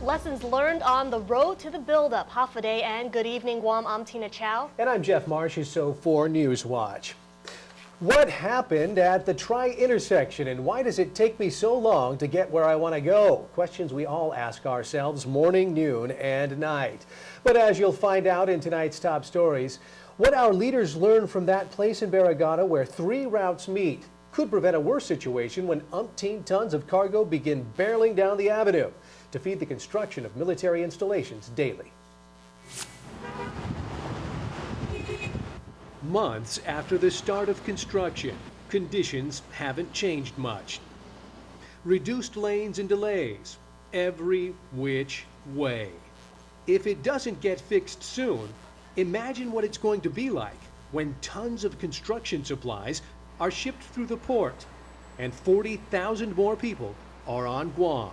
Lessons learned on the road to the buildup. Half a day and good evening, Guam. I'm Tina Chow. And I'm Jeff Marsh, so for News Watch. What happened at the Tri-intersection and why does it take me so long to get where I want to go? Questions we all ask ourselves morning, noon, and night. But as you'll find out in tonight's top stories, what our leaders learned from that place in Barrigada where three routes meet could prevent a worse situation when umpteen tons of cargo begin barreling down the avenue to feed the construction of military installations daily. Months after the start of construction, conditions haven't changed much. Reduced lanes and delays, every which way. If it doesn't get fixed soon, imagine what it's going to be like when tons of construction supplies are shipped through the port and 40,000 more people are on Guam.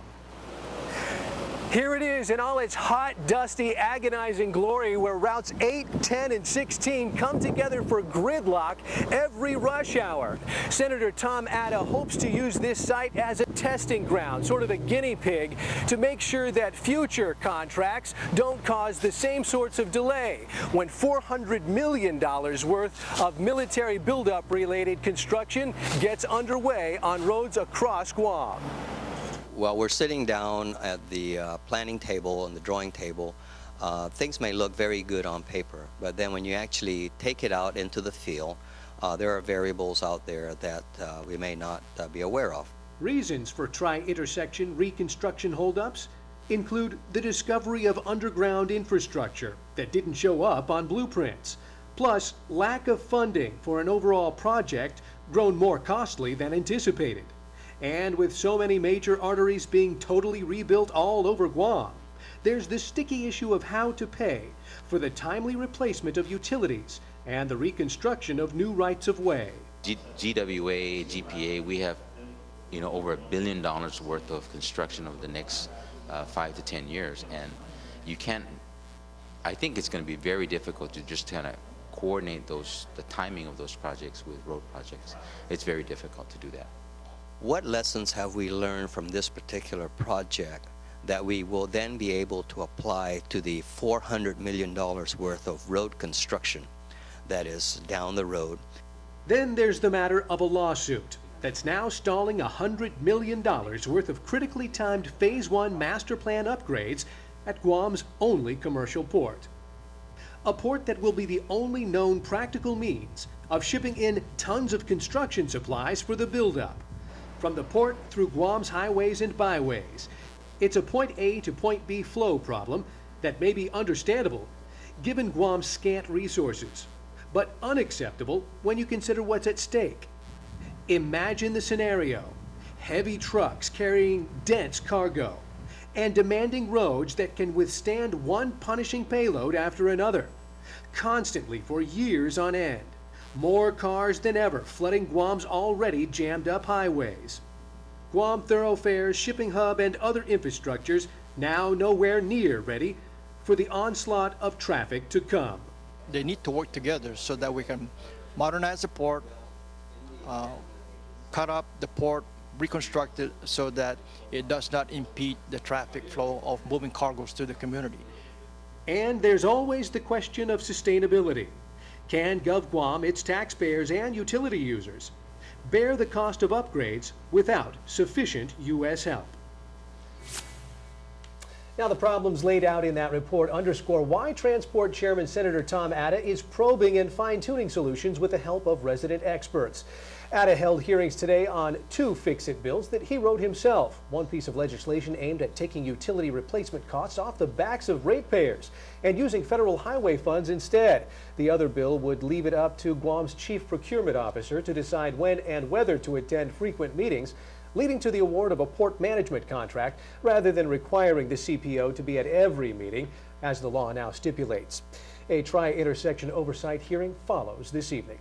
Here it is in all its hot, dusty, agonizing glory where routes 8, 10, and 16 come together for gridlock every rush hour. Senator Tom Atta hopes to use this site as a testing ground, sort of a guinea pig, to make sure that future contracts don't cause the same sorts of delay when $400 million worth of military buildup related construction gets underway on roads across Guam. Well, we're sitting down at the planning table and the drawing table. Things may look very good on paper, but then when you actually take it out into the field, there are variables out there that we may not be aware of. Reasons for Tri-intersection reconstruction holdups include the discovery of underground infrastructure that didn't show up on blueprints, plus lack of funding for an overall project grown more costly than anticipated. And with so many major arteries being totally rebuilt all over Guam, there's the sticky issue of how to pay for the timely replacement of utilities and the reconstruction of new rights of way. GWA, GPA, we have, over $1 billion worth of construction over the next 5 to 10 years, and you can't. I think it's going to be very difficult to just kind of coordinate the timing of those projects with road projects. It's very difficult to do that. What lessons have we learned from this particular project that we will then be able to apply to the $400 million worth of road construction that is down the road? Then there's the matter of a lawsuit that's now stalling $100 million worth of critically timed Phase 1 master plan upgrades at Guam's only commercial port. A port that will be the only known practical means of shipping in tons of construction supplies for the buildup. From the port through Guam's highways and byways, it's a point A to point B flow problem that may be understandable given Guam's scant resources, but unacceptable when you consider what's at stake. Imagine the scenario: heavy trucks carrying dense cargo and demanding roads that can withstand one punishing payload after another, constantly for years on end. More cars than ever flooding Guam's already jammed up highways. Guam thoroughfares, shipping hub, and other infrastructures now nowhere near ready for the onslaught of traffic to come. They need to work together so that we can modernize the port, cut up the port, reconstruct it so that it does not impede the traffic flow of moving cargoes to the community. And there's always the question of sustainability. Can GovGuam, its taxpayers and utility users, bear the cost of upgrades without sufficient U.S. help? Now, the problems laid out in that report underscore why Transport Chairman Senator Tom Atta is probing and fine-tuning solutions with the help of resident experts. Atta held hearings today on two fix-it bills that he wrote himself. One piece of legislation aimed at taking utility replacement costs off the backs of ratepayers and using federal highway funds instead. The other bill would leave it up to Guam's chief procurement officer to decide when and whether to attend frequent meetings, leading to the award of a port management contract rather than requiring the CPO to be at every meeting, as the law now stipulates. A Tri-intersection oversight hearing follows this evening.